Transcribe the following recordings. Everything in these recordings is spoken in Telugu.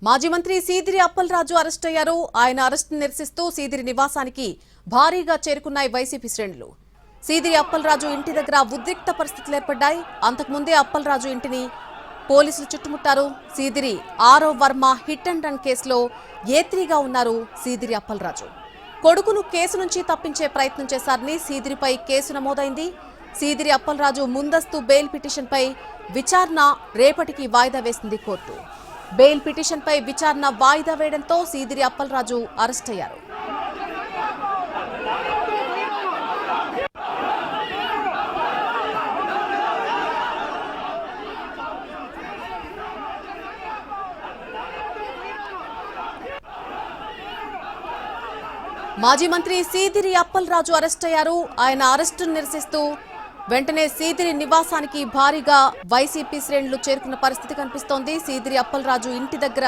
మాజీ మంత్రి సీదిరి అప్పలరాజు అరెస్ట్ అయ్యారు. ఆయన అరెస్ట్ నిరసిస్తూ సీదిరి నివాసానికి భారీగా చేరుకున్నాయి వైసీపీ శ్రేణులు. సీదిరి అప్పలరాజు ఇంటి దగ్గర ఉద్రిక్త పరిస్థితులు ఏర్పడ్డాయి. అంతకుముందే అప్పలరాజు ఇంటిని పోలీసులు చుట్టుముట్టారు. సీదిరి ఆరో వర్మ హిట్ అండ్ రన్ కేసులో ఏత్రీగా ఉన్నారు సీదిరి అప్పలరాజు. కొడుకును కేసు నుంచి తప్పించే ప్రయత్నం చేశారని సీదిరిపై కేసు నమోదైంది. సీదిరి అప్పలరాజు ముందస్తు బెయిల్ పిటిషన్పై విచారణ రేపటికి వాయిదా వేసింది కోర్టు. బెయిల్ పిటిషన్పై విచారణ వాయిదా వేయడంతో సీదిరి అప్పలరాజు అరెస్ట్ అయ్యారు. మాజీ మంత్రి సీదిరి అప్పలరాజు అరెస్ట్ అయ్యారు. ఆయన అరెస్టును నిరసిస్తూ వెంటనే సీదిరి నివాసానికి భారీగా వైసీపీ శ్రేణులు చేరుకున్న పరిస్థితి కనిపిస్తోంది. సీదిరి అప్పలరాజు ఇంటి దగ్గర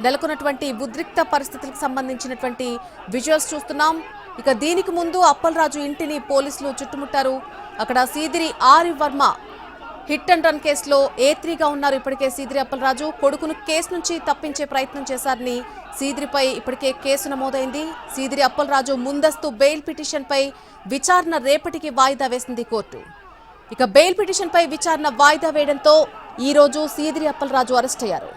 నెలకొన్నటువంటి ఉద్రిక్త పరిస్థితులకు సంబంధించినటువంటి విజువల్స్ చూస్తున్నాం. ఇక దీనికి ముందు అప్పలరాజు ఇంటిని పోలీసులు చుట్టుముట్టారు. అక్కడ సీదిరి ఆరి వర్మ హిట్ అండ్ రన్ కేసులో ఏత్రీగా ఉన్నారు. ఇప్పటికే సీదిరి అప్పలరాజు కొడుకును కేసు నుంచి తప్పించే ప్రయత్నం చేశారని సీదిరిపై ఇప్పటికే కేసు నమోదైంది. సీదిరి అప్పలరాజు ముందస్తు బెయిల్ పిటిషన్పై విచారణ రేపటికి వాయిదా వేసింది కోర్టు. ఇక బెయిల్ పిటిషన్పై విచారణ వాయిదా వేయడంతో ఈ రోజు సీదిరి అప్పలరాజు అరెస్ట్ అయ్యారు.